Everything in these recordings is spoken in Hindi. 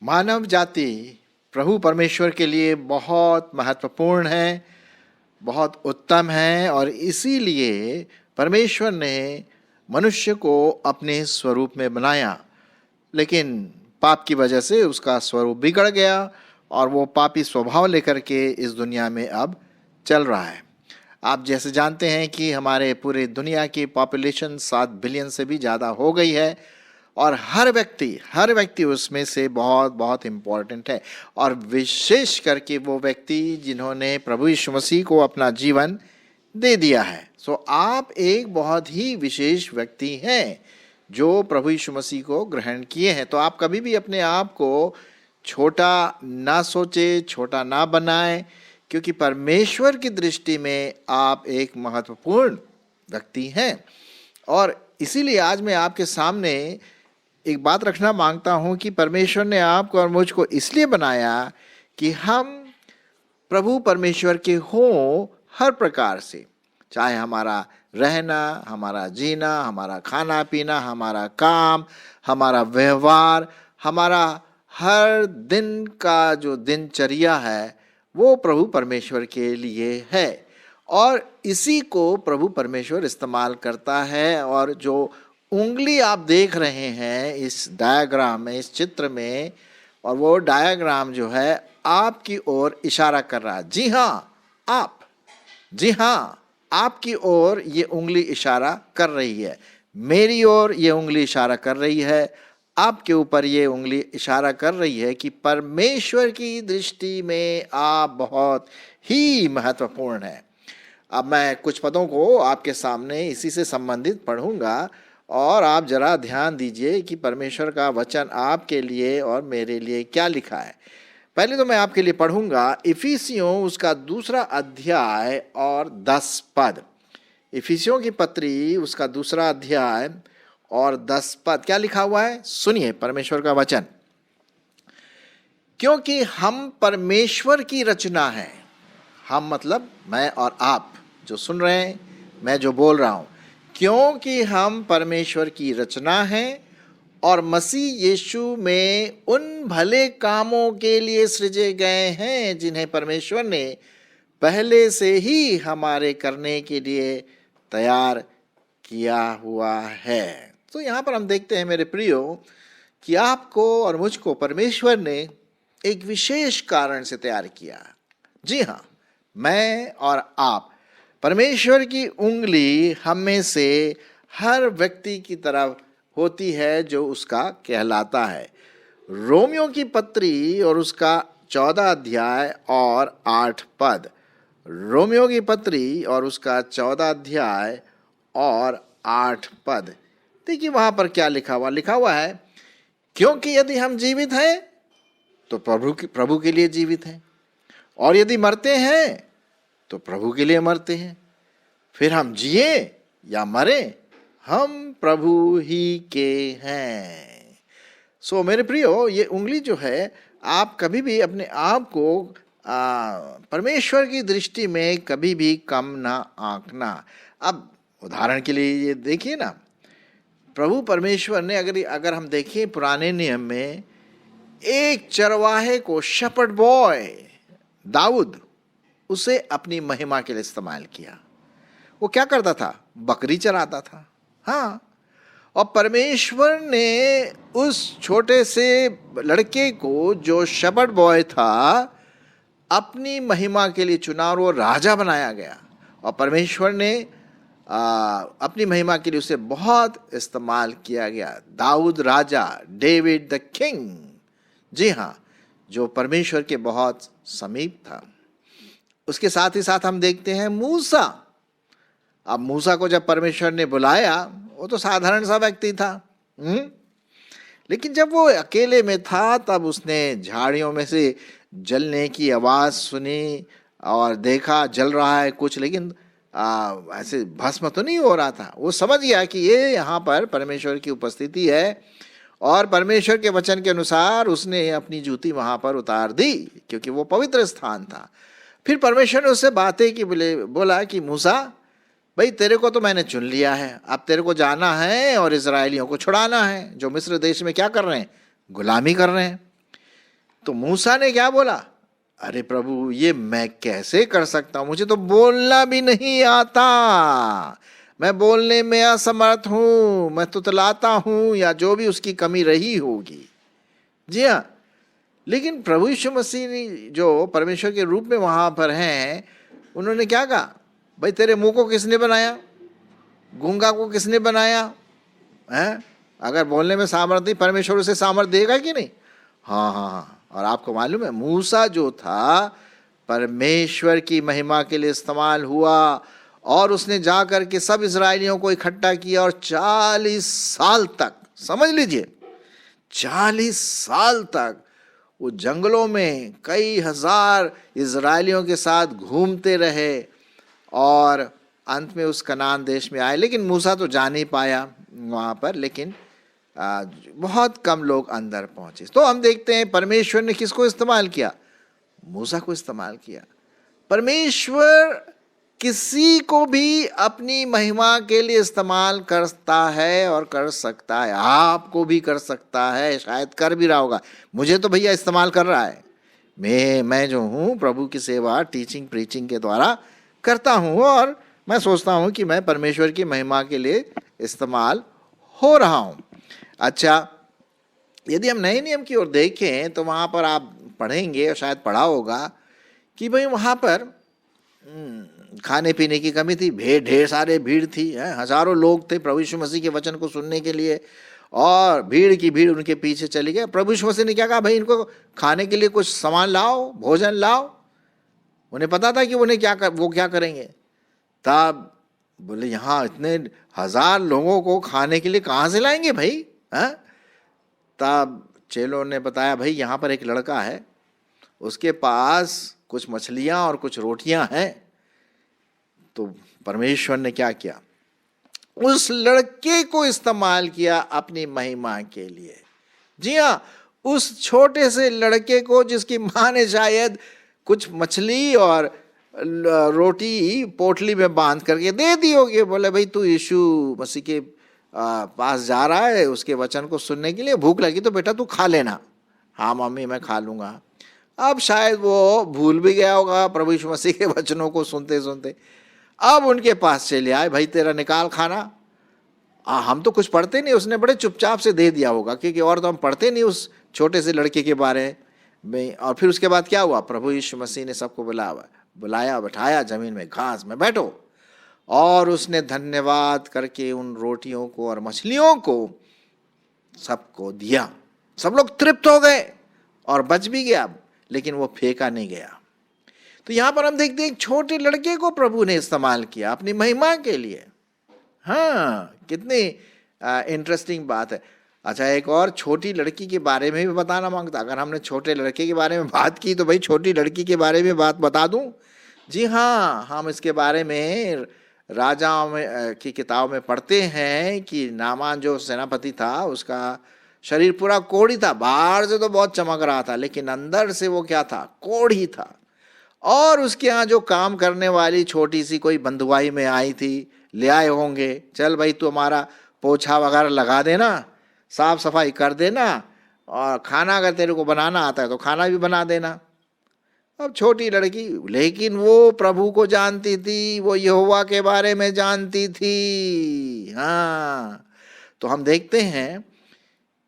मानव जाति प्रभु परमेश्वर के लिए बहुत महत्वपूर्ण है, बहुत उत्तम है और इसीलिए परमेश्वर ने मनुष्य को अपने स्वरूप में बनाया। लेकिन पाप की वजह से उसका स्वरूप बिगड़ गया और वो पापी स्वभाव लेकर के इस दुनिया में अब चल रहा है। आप जैसे जानते हैं कि हमारे पूरे दुनिया की पॉपुलेशन 7 बिलियन से भी ज़्यादा हो गई है और हर व्यक्ति उसमें से बहुत बहुत इम्पोर्टेंट है, और विशेष करके वो व्यक्ति जिन्होंने प्रभु यीशु मसीह को अपना जीवन दे दिया है। सो आप एक बहुत ही विशेष व्यक्ति हैं जो प्रभु यीशु मसीह को ग्रहण किए हैं। तो आप कभी भी अपने आप को छोटा ना सोचे, छोटा ना बनाएं, क्योंकि परमेश्वर की दृष्टि में आप एक महत्वपूर्ण व्यक्ति हैं। और इसीलिए आज मैं आपके सामने एक बात रखना मांगता हूं कि परमेश्वर ने आपको और मुझको इसलिए बनाया कि हम प्रभु परमेश्वर के हों हर प्रकार से, चाहे हमारा रहना, हमारा जीना, हमारा खाना पीना, हमारा काम, हमारा व्यवहार, हमारा हर दिन का जो दिनचर्या है वो प्रभु परमेश्वर के लिए है। और इसी को प्रभु परमेश्वर इस्तेमाल करता है। और जो उंगली आप देख रहे हैं इस डायग्राम में, इस चित्र में, और वो डायग्राम जो है आपकी ओर इशारा कर रहा है। जी हाँ, आपकी ओर ये उंगली इशारा कर रही है, मेरी ओर ये उंगली इशारा कर रही है, आपके ऊपर ये उंगली इशारा कर रही है कि परमेश्वर की दृष्टि में आप बहुत ही महत्वपूर्ण है। अब मैं कुछ पदों को आपके सामने इसी से संबंधित पढ़ूंगा और आप जरा ध्यान दीजिए कि परमेश्वर का वचन आपके लिए और मेरे लिए क्या लिखा है। पहले तो मैं आपके लिए पढ़ूंगा इफिसियों उसका 2 अध्याय और 10 पद। इफिसियों की पत्री उसका 2 अध्याय और 10 पद क्या लिखा हुआ है, सुनिए परमेश्वर का वचन। क्योंकि हम परमेश्वर की रचना है, हम मतलब मैं और आप जो सुन रहे हैं, मैं जो बोल रहा हूं, क्योंकि हम परमेश्वर की रचना हैं और मसीह यीशु में उन भले कामों के लिए सृजे गए हैं जिन्हें परमेश्वर ने पहले से ही हमारे करने के लिए तैयार किया हुआ है। तो यहाँ पर हम देखते हैं मेरे प्रियो कि आपको और मुझको परमेश्वर ने एक विशेष कारण से तैयार किया। जी हाँ, मैं और आप, परमेश्वर की उंगली हम में से हर व्यक्ति की तरफ होती है जो उसका कहलाता है। रोमियो की पत्री और उसका 14 अध्याय और 8 पद। रोमियो की पत्री और उसका 14 अध्याय और 8 पद। देखिए वहां पर क्या लिखा हुआ है, क्योंकि यदि हम जीवित हैं तो प्रभु के लिए जीवित हैं, और यदि मरते हैं तो प्रभु के लिए मरते हैं। फिर हम जिए या मरे, हम प्रभु ही के हैं। सो मेरे प्रियो, ये उंगली जो है, आप कभी भी अपने आप को परमेश्वर की दृष्टि में कभी भी कम ना आंकना। अब उदाहरण के लिए ये देखिए ना, प्रभु परमेश्वर ने अगर हम देखें पुराने नियम में, एक चरवाहे को, शेपर्ड बॉय दाऊद, उसे अपनी महिमा के लिए इस्तेमाल किया। वो क्या करता था, बकरी चराता था। हाँ, और परमेश्वर ने उस छोटे से लड़के को जो शेपर्ड बॉय था अपनी महिमा के लिए चुना और वो राजा बनाया गया, और परमेश्वर ने अपनी महिमा के लिए उसे बहुत इस्तेमाल किया गया। दाऊद राजा, डेविड द किंग, जी हाँ, जो परमेश्वर के बहुत समीप था। उसके साथ ही साथ हम देखते हैं मूसा। अब मूसा को जब परमेश्वर ने बुलाया, वो तो साधारण सा व्यक्ति था, लेकिन जब वो अकेले में था तब उसने झाड़ियों में से जलने की आवाज सुनी और देखा जल रहा है कुछ, लेकिन ऐसे भस्म तो नहीं हो रहा था। वो समझ गया कि ये यहाँ पर परमेश्वर की उपस्थिति है, और परमेश्वर के वचन के अनुसार उसने अपनी जूती वहां पर उतार दी, क्योंकि वो पवित्र स्थान था। फिर परमेश्वर ने उससे बातें की, बोला कि मूसा भाई तेरे को तो मैंने चुन लिया है, अब तेरे को जाना है और इजरायलियों को छुड़ाना है जो मिस्र देश में क्या कर रहे हैं, गुलामी कर रहे हैं। तो मूसा ने क्या बोला, अरे प्रभु ये मैं कैसे कर सकता हूं, मुझे तो बोलना भी नहीं आता, मैं बोलने में असमर्थ हूं, मैं तुतलाता हूं, या जो भी उसकी कमी रही होगी। जी हाँ, लेकिन प्रभु यीशु मसीह जो परमेश्वर के रूप में वहां पर हैं, उन्होंने क्या कहा, भाई तेरे मुंह को किसने बनाया, गूंगा को किसने बनाया है? अगर बोलने में सामर्थ नहीं, परमेश्वर उसे सामर्थ देगा कि नहीं? हाँ हाँ हाँ। और आपको मालूम है मूसा जो था परमेश्वर की महिमा के लिए इस्तेमाल हुआ, और उसने जा कर के सब इजरायलियों को इकट्ठा किया, और 40 साल तक, समझ लीजिए 40 साल तक वो जंगलों में कई हजार इजरायलियों के साथ घूमते रहे, और अंत में उस कनान देश में आए। लेकिन मूसा तो जा नहीं पाया वहाँ पर, लेकिन बहुत कम लोग अंदर पहुंचे। तो हम देखते हैं परमेश्वर ने किसको इस्तेमाल किया, मूसा को इस्तेमाल किया। परमेश्वर किसी को भी अपनी महिमा के लिए इस्तेमाल करता है और कर सकता है, आपको भी कर सकता है, शायद कर भी रहा होगा। मुझे तो भैया इस्तेमाल कर रहा है, मैं जो हूँ प्रभु की सेवा टीचिंग प्रीचिंग के द्वारा करता हूँ, और मैं सोचता हूँ कि मैं परमेश्वर की महिमा के लिए इस्तेमाल हो रहा हूँ। अच्छा, यदि हम नए नियम की ओर देखें तो वहाँ पर आप पढ़ेंगे, और शायद पढ़ा होगा, कि भाई वहाँ पर खाने पीने की कमी थी, ढेर सारे भीड़ थी, हजारों लोग थे प्रभु यीशु मसीह के वचन को सुनने के लिए, और भीड़ की भीड़ उनके पीछे चली गई। प्रभु यीशु मसीह ने क्या कहा, भाई इनको खाने के लिए कुछ सामान लाओ, भोजन लाओ। उन्हें पता था कि उन्हें वो क्या करेंगे। तब बोले यहाँ इतने हजार लोगों को खाने के लिए कहाँ से लाएंगे भाई, हाँ? तब चेलों ने बताया, भाई यहाँ पर एक लड़का है, उसके पास कुछ मछलियाँ और कुछ रोटियाँ हैं। तो परमेश्वर ने क्या किया, उस लड़के को इस्तेमाल किया अपनी महिमा के लिए। जी हाँ, उस छोटे से लड़के को जिसकी माँ ने शायद कुछ मछली और रोटी पोटली में बांध करके दे दी होगी, बोले भाई तू यीशु मसीह के पास जा रहा है उसके वचन को सुनने के लिए, भूख लगी तो बेटा तू खा लेना। हाँ मम्मी मैं खा लूँगा। अब शायद वो भूल भी गया होगा प्रभु यीशु मसीह के वचनों को सुनते सुनते। अब उनके पास चले आए, भाई तेरा निकाल खाना। हम तो कुछ पढ़ते नहीं, उसने बड़े चुपचाप से दे दिया होगा, क्योंकि और तो हम पढ़ते नहीं उस छोटे से लड़के के बारे में। और फिर उसके बाद क्या हुआ, प्रभु यीशु मसीह ने सबको बुलाया, बैठाया जमीन में, घास में बैठो, और उसने धन्यवाद करके उन रोटियों को और मछलियों को सबको दिया। सब लोग तृप्त हो गए और बच भी गया, लेकिन वो फेंका नहीं गया। तो यहां पर हम देखते हैं एक छोटे लड़के को प्रभु ने इस्तेमाल किया अपनी महिमा के लिए। हाँ, कितनी इंटरेस्टिंग बात है। अच्छा, एक और छोटी लड़की के बारे में भी बताना मांगता। अगर हमने छोटे लड़के के बारे में बात की तो भाई छोटी लड़की के बारे में बात बता दूं। जी हाँ, हम इसके बारे में राजाओं में की किताब में पढ़ते हैं कि नामान जो सेनापति था उसका शरीर पूरा कोढ़ी था, बाहर से तो बहुत चमक रहा था, लेकिन अंदर से वो क्या था, कोढ़ी था। और उसके यहाँ जो काम करने वाली छोटी सी कोई बंधुआई में आई थी, ले आए होंगे, चल भाई तू हमारा पोछा वगैरह लगा देना, साफ सफाई कर देना, और खाना अगर तेरे को बनाना आता है तो खाना भी बना देना। अब छोटी लड़की, लेकिन वो प्रभु को जानती थी, वो यहोवा के बारे में जानती थी। हाँ, तो हम देखते हैं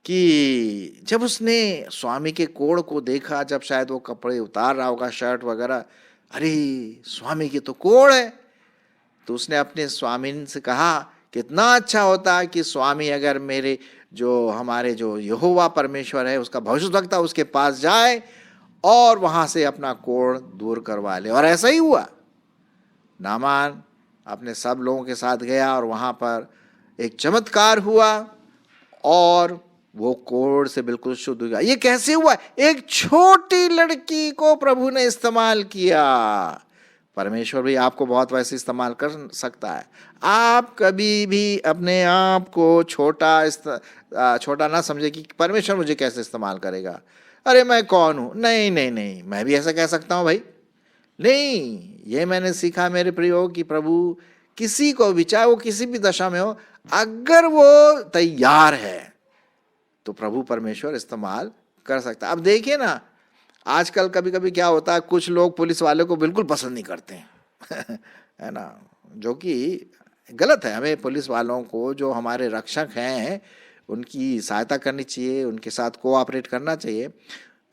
कि जब उसने स्वामी के कोढ़ को देखा, जब शायद वो कपड़े उतार रहा होगा, शर्ट वगैरह, अरे स्वामी की तो कोढ़ है। तो उसने अपने स्वामी से कहा, कितना अच्छा होता कि स्वामी अगर मेरे जो हमारे जो यहोवा परमेश्वर है उसका भविष्यद्वक्ता उसके पास जाए और वहां से अपना कोढ़ दूर करवा ले। और ऐसा ही हुआ। नामान अपने सब लोगों के साथ गया और वहां पर एक चमत्कार हुआ और वो कोढ़ से बिल्कुल शुद्ध हो गया। ये कैसे हुआ? एक छोटी लड़की को प्रभु ने इस्तेमाल किया। परमेश्वर भी आपको बहुत वैसे इस्तेमाल कर सकता है। आप कभी भी अपने आप को छोटा ना समझे कि परमेश्वर मुझे कैसे इस्तेमाल करेगा, अरे मैं कौन हूं। नहीं नहीं नहीं, मैं भी ऐसा कह सकता हूं भाई। नहीं, ये मैंने सीखा मेरे प्रियो कि प्रभु किसी को भी, चाहे वो किसी भी दशा में हो, अगर वो तैयार है तो प्रभु परमेश्वर इस्तेमाल कर सकता है। अब देखिए ना, आजकल कभी कभी क्या होता है, कुछ लोग पुलिस वाले को बिल्कुल पसंद नहीं करते हैं है ना, जो कि गलत है। हमें पुलिस वालों को, जो हमारे रक्षक हैं, उनकी सहायता करनी चाहिए, उनके साथ कोऑपरेट करना चाहिए।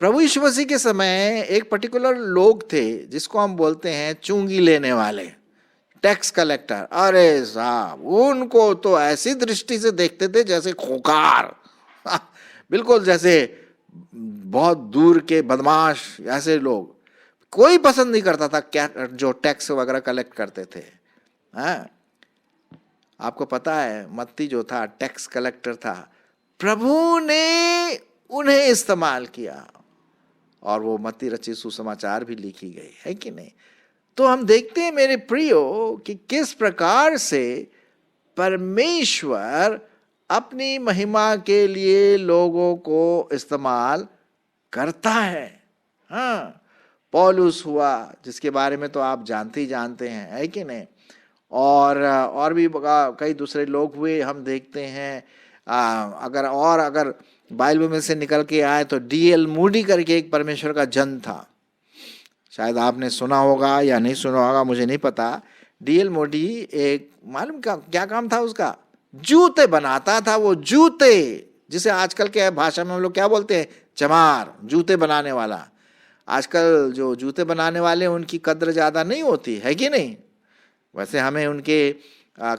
प्रभु यीशु मसीह के समय एक पर्टिकुलर लोग थे जिसको हम बोलते हैं चुंगी लेने वाले, टैक्स कलेक्टर। अरे साहब, उनको तो ऐसी दृष्टि से देखते थे जैसे खोकार बिल्कुल जैसे बहुत दूर के बदमाश, ऐसे लोग कोई पसंद नहीं करता था क्या जो टैक्स वगैरह कलेक्ट करते थे। हाँ, आपको पता है मत्ती जो था टैक्स कलेक्टर था, प्रभु ने उन्हें इस्तेमाल किया और वो मत्ती रचित सुसमाचार भी लिखी गई है कि नहीं। तो हम देखते हैं मेरे प्रियो कि किस प्रकार से परमेश्वर अपनी महिमा के लिए लोगों को इस्तेमाल करता है। हाँ, पौलुस हुआ, जिसके बारे में तो आप जानते ही जानते हैं, है कि नहीं। और भी कई दूसरे लोग हुए, हम देखते हैं। अगर बाइबल में से निकल के आए तो D.L. मूडी करके एक परमेश्वर का जन था, शायद आपने सुना होगा या नहीं सुना होगा, मुझे नहीं पता। D.L. मूडी एक, मालूम क्या काम था उसका, जूते बनाता था। वो जूते, जिसे आजकल के भाषा में हम लोग क्या बोलते हैं, चमार, जूते बनाने वाला। आजकल जो जूते बनाने वाले, उनकी कद्र ज्यादा नहीं होती है कि नहीं। वैसे हमें उनके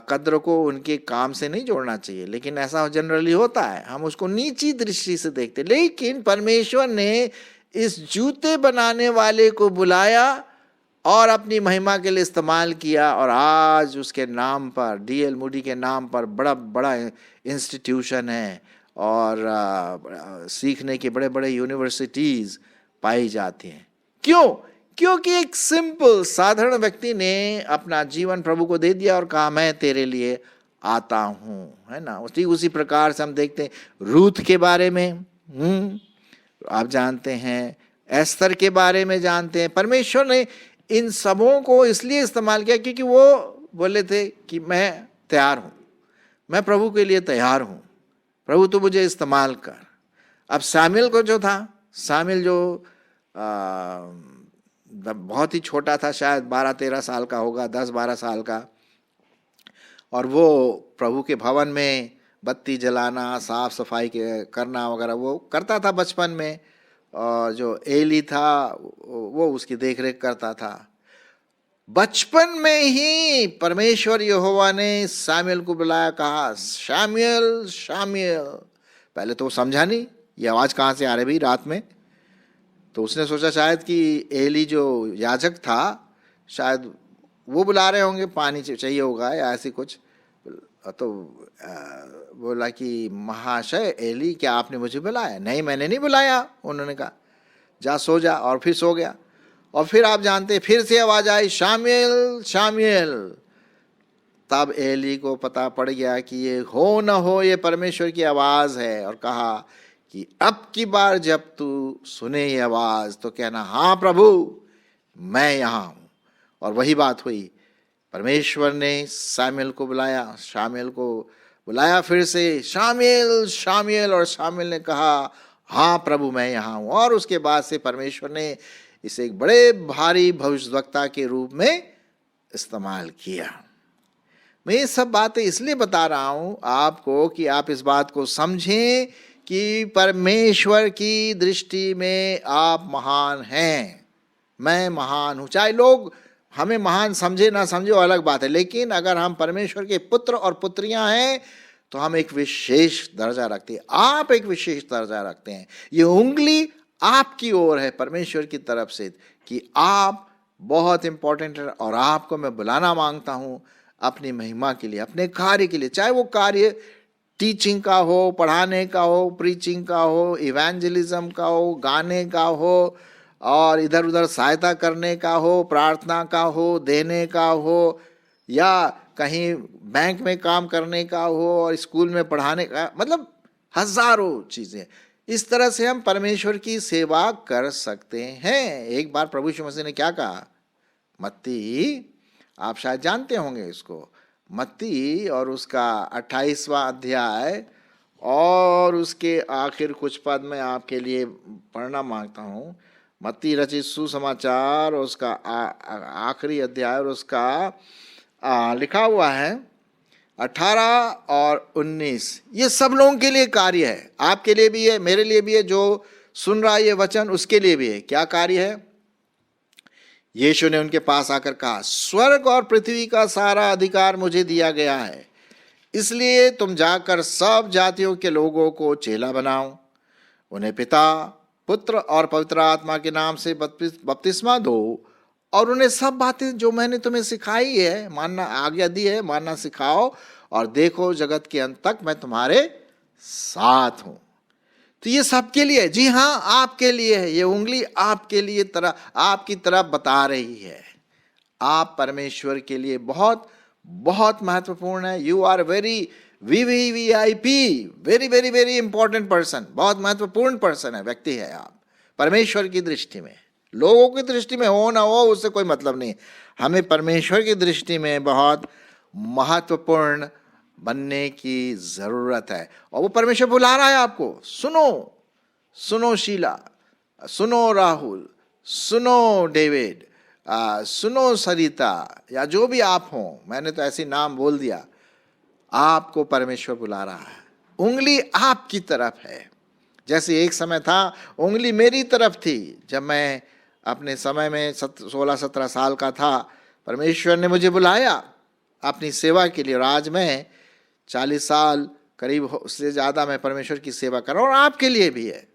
कद्र को उनके काम से नहीं जोड़ना चाहिए, लेकिन ऐसा जनरली होता है, हम उसको नीची दृष्टि से देखते। लेकिन परमेश्वर ने इस जूते बनाने वाले को बुलाया और अपनी महिमा के लिए इस्तेमाल किया, और आज उसके नाम पर, D.L. मूडी के नाम पर बड़ा बड़ा इंस्टीट्यूशन है, और सीखने के बड़े बड़े यूनिवर्सिटीज पाई जाती हैं। क्यों? क्योंकि एक सिंपल साधारण व्यक्ति ने अपना जीवन प्रभु को दे दिया और कहा मैं तेरे लिए आता हूं, है ना। उसी प्रकार से हम देखते हैं रूथ के बारे में, आप जानते हैं, एस्तर के बारे में जानते हैं। परमेश्वर ने इन सबों को इसलिए इस्तेमाल किया क्योंकि वो बोले थे कि मैं तैयार हूं, मैं प्रभु के लिए तैयार हूं, प्रभु तो मुझे इस्तेमाल कर। अब शामिल को जो था, शामिल जो बहुत ही छोटा था, शायद 12-13 साल का होगा, 10-12 साल का, और वो प्रभु के भवन में बत्ती जलाना, साफ सफाई करना वगैरह वो करता था बचपन में। और जो एली था वो उसकी देखरेख करता था। बचपन में ही परमेश्वर यहोवा ने शामुएल को बुलाया, कहा शामुएल शामुएल। पहले तो वो समझा नहीं ये आवाज कहाँ से आ रही भाई रात में, तो उसने सोचा शायद कि एली जो याजक था शायद वो बुला रहे होंगे, पानी चाहिए होगा या ऐसी कुछ। तो बोला कि महाशय एली, क्या आपने मुझे बुलाया? नहीं, मैंने नहीं बुलाया। उन्होंने कहा जा सो जा, और फिर सो गया। और फिर आप जानते, फिर से आवाज आई शामुएल शामुएल। तब एली को पता पड़ गया कि ये हो न हो ये परमेश्वर की आवाज है, और कहा कि अब की बार जब तू सुने ये आवाज तो कहना हाँ प्रभु मैं यहाँ हूं। और वही बात हुई, परमेश्वर ने शामुएल को बुलाया, शामुएल को बुलाया फिर से, शामुएल शामुएल, और शामुएल ने कहा हाँ प्रभु मैं यहाँ हूं। और उसके बाद से परमेश्वर ने इसे एक बड़े भारी भविष्यवक्ता के रूप में इस्तेमाल किया। मैं ये सब बातें इसलिए बता रहा हूं आपको कि आप इस बात को समझें कि परमेश्वर की दृष्टि में आप महान हैं, मैं महान हूं। चाहे लोग हमें महान समझे ना समझे वो अलग बात है, लेकिन अगर हम परमेश्वर के पुत्र और पुत्रियां हैं तो हम एक विशेष दर्जा रखते हैं, आप एक विशेष दर्जा रखते हैं। ये उंगली आपकी ओर है परमेश्वर की तरफ से कि आप बहुत इंपॉर्टेंट है, और आपको मैं बुलाना मांगता हूं अपनी महिमा के लिए, अपने कार्य के लिए। चाहे वो कार्य टीचिंग का हो, पढ़ाने का हो, प्रीचिंग का हो, इवेंजलिज्म का हो, गाने का हो, और इधर उधर सहायता करने का हो, प्रार्थना का हो, देने का हो, या कहीं बैंक में काम करने का हो, और स्कूल में पढ़ाने का, मतलब हजारों चीजें। इस तरह से हम परमेश्वर की सेवा कर सकते हैं। एक बार प्रभु यीशु मसीह ने क्या कहा, मत्ती आप शायद जानते होंगे इसको, मत्ती और उसका 28वां अध्याय और उसके आखिर कुछ पद में आपके लिए पढ़ना मांगता हूँ। मत्ती रचित सुसमाचार और उसका आखिरी अध्याय और उसका लिखा हुआ है 18 और 19। ये सब लोगों के लिए कार्य है, आपके लिए भी है, मेरे लिए भी है, जो सुन रहा है ये वचन उसके लिए भी है। क्या कार्य है? यीशु ने उनके पास आकर कहा, स्वर्ग और पृथ्वी का सारा अधिकार मुझे दिया गया है, इसलिए तुम जाकर सब जातियों के लोगों को चेला बनाओ, उन्हें पिता पुत्र और पवित्र आत्मा के नाम से बपतिस्मा दो और उन्हें सब बातें जो मैंने तुम्हें सिखाई है मानना, आज्ञा दी है, मानना सिखाओ, और देखो जगत के अंत तक मैं तुम्हारे साथ हूं। तो ये सबके लिए, जी हाँ आपके लिए है। ये उंगली आपके लिए आपकी तरफ बता रही है। आप परमेश्वर के लिए बहुत बहुत महत्वपूर्ण है। You are very VVVIP, very very very important person, बहुत महत्वपूर्ण पर्सन है, व्यक्ति है आप परमेश्वर की दृष्टि में। लोगों की दृष्टि में हो ना हो उससे कोई मतलब नहीं, हमें परमेश्वर की दृष्टि में बहुत महत्वपूर्ण बनने की जरूरत है। और वो परमेश्वर बुला रहा है आपको, सुनो सुनो शीला, सुनो राहुल, सुनो डेविड, सुनो सरिता, या जो भी आप हो, मैंने तो ऐसी नाम बोल दिया, आपको परमेश्वर बुला रहा है। उंगली आपकी तरफ है। जैसे एक समय था उंगली मेरी तरफ थी, जब मैं अपने समय में 16-17 साल का था, परमेश्वर ने मुझे बुलाया अपनी सेवा के लिए, और आज मैं 40 साल करीब उससे ज़्यादा मैं परमेश्वर की सेवा कर रहा हूँ, और आपके लिए भी है।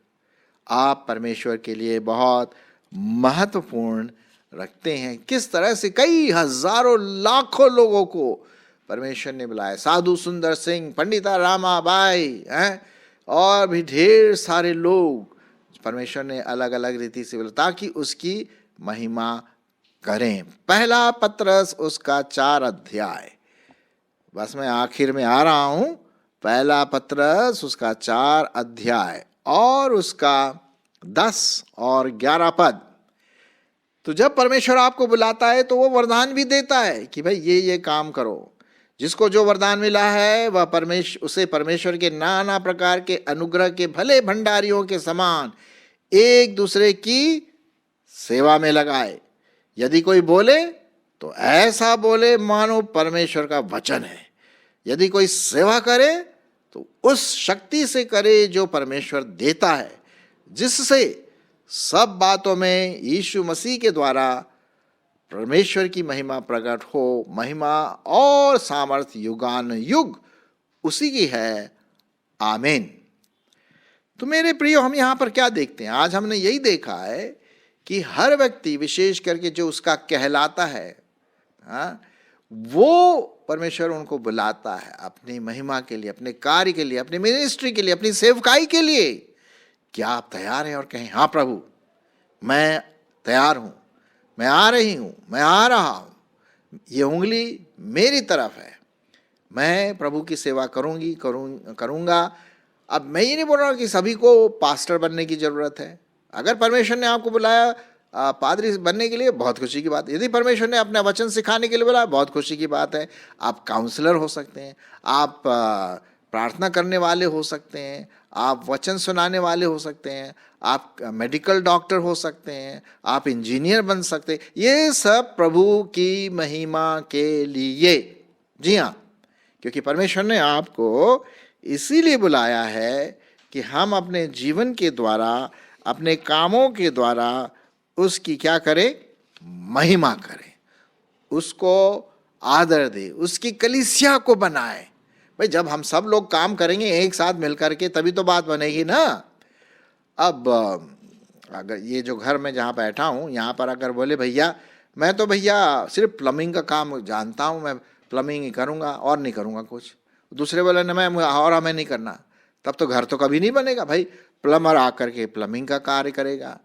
आप परमेश्वर के लिए बहुत महत्वपूर्ण रखते हैं। किस तरह से कई हजारों लाखों लोगों को परमेश्वर ने बुलाया, साधु सुंदर सिंह, पंडिता रामाबाई हैं, और भी ढेर सारे लोग परमेश्वर ने अलग अलग रीति से बुलाया ताकि उसकी महिमा करें। पहला पत्रस उसका 4 अध्याय, बस मैं आखिर में आ रहा हूं। पहला पत्रस उसका 4 अध्याय और उसका 10 और 11 पद। तो जब परमेश्वर आपको बुलाता है तो वो वरदान भी देता है कि भाई ये काम करो। जिसको जो वरदान मिला है वह उसे परमेश्वर के नाना प्रकार के अनुग्रह के भले भंडारियों के समान एक दूसरे की सेवा में लगाए। यदि कोई बोले तो ऐसा बोले मानो परमेश्वर का वचन है। यदि कोई सेवा करे तो उस शक्ति से करे जो परमेश्वर देता है, जिससे सब बातों में यीशु मसीह के द्वारा परमेश्वर की महिमा प्रकट हो। महिमा और सामर्थ्य युगान युग उसी की है, आमीन। तो मेरे प्रियो, हम यहाँ पर क्या देखते हैं? आज हमने यही देखा है कि हर व्यक्ति, विशेष करके जो उसका कहलाता है, वो परमेश्वर उनको बुलाता है अपनी महिमा के लिए, अपने कार्य के लिए, अपनी मिनिस्ट्री के लिए, अपनी सेवकाई के लिए। क्या आप तैयार हैं? और कहें, हाँ प्रभु मैं तैयार हूं, मैं आ रही हूं, मैं आ रहा हूं, ये उंगली मेरी तरफ है, मैं प्रभु की सेवा करूंगा। अब मैं ये नहीं बोल रहा कि सभी को पास्टर बनने की जरूरत है। अगर परमेश्वर ने आपको बुलाया पादरी बनने के लिए, बहुत खुशी की बात। यदि परमेश्वर ने अपना वचन सिखाने के लिए बुलाया, बहुत खुशी की बात है। आप काउंसलर हो सकते हैं, आप प्रार्थना करने वाले हो सकते हैं, आप वचन सुनाने वाले हो सकते हैं, आप मेडिकल डॉक्टर हो सकते हैं, आप इंजीनियर बन सकते हैं। ये सब प्रभु की महिमा के लिए, जी हाँ, क्योंकि परमेश्वर ने आपको इसीलिए बुलाया है कि हम अपने जीवन के द्वारा, अपने कामों के द्वारा उसकी क्या करें? महिमा करें, उसको आदर दे, उसकी कलीसिया को बनाए। भाई जब हम सब लोग काम करेंगे एक साथ मिलकर के, तभी तो बात बनेगी ना। अब अगर ये जो घर में जहाँ बैठा हूँ, यहाँ पर अगर बोले भैया मैं तो भैया सिर्फ प्लम्बिंग का काम जानता हूँ, मैं प्लम्बिंग ही करूँगा और नहीं करूँगा कुछ, दूसरे बोले ना मैं और हमें नहीं करना, तब तो घर तो कभी नहीं बनेगा। भाई प्लम्बर आकर के प्लम्बिंग का कार्य करेगा,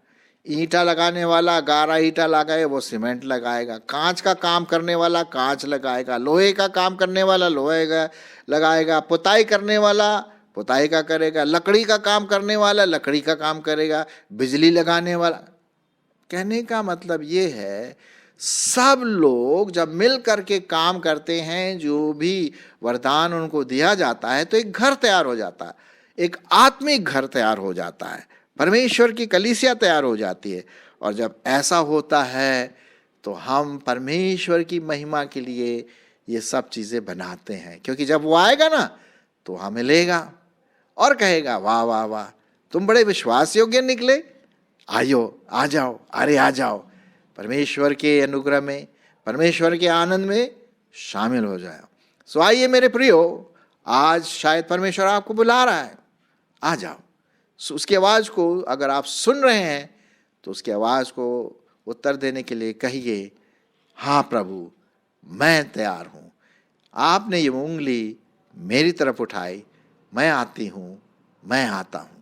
ईंटा लगाने वाला गारा ईंटा लगाए वो सीमेंट लगाएगा, कांच का काम करने वाला कांच लगाएगा, लोहे का काम करने वाला लोहे का लगाएगा, पुताई करने वाला पुताई का करेगा, लकड़ी का काम करने वाला लकड़ी का काम करेगा, बिजली लगाने वाला। कहने का मतलब ये है सब लोग जब मिल करके काम करते हैं, जो भी वरदान उनको दिया जाता है, तो एक घर तैयार हो जाता है, एक आत्मिक घर तैयार हो जाता है, परमेश्वर की कलीसिया तैयार हो जाती है। और जब ऐसा होता है तो हम परमेश्वर की महिमा के लिए ये सब चीज़ें बनाते हैं, क्योंकि जब वो आएगा ना तो हमें लेगा और कहेगा, वाह वाह वाह, तुम बड़े विश्वास योग्य निकले, आयो आ जाओ, अरे आ जाओ, परमेश्वर के अनुग्रह में, परमेश्वर के आनंद में शामिल हो जाओ। सो आइए मेरे प्रियो, आज शायद परमेश्वर आपको बुला रहा है, आ जाओ। सो उसकी आवाज़ को अगर आप सुन रहे हैं तो उसकी आवाज़ को उत्तर देने के लिए कहिए, हाँ प्रभु, मैं तैयार हूँ। आपने ये उंगली मेरी तरफ उठाई, मैं आती हूँ, मैं आता हूँ।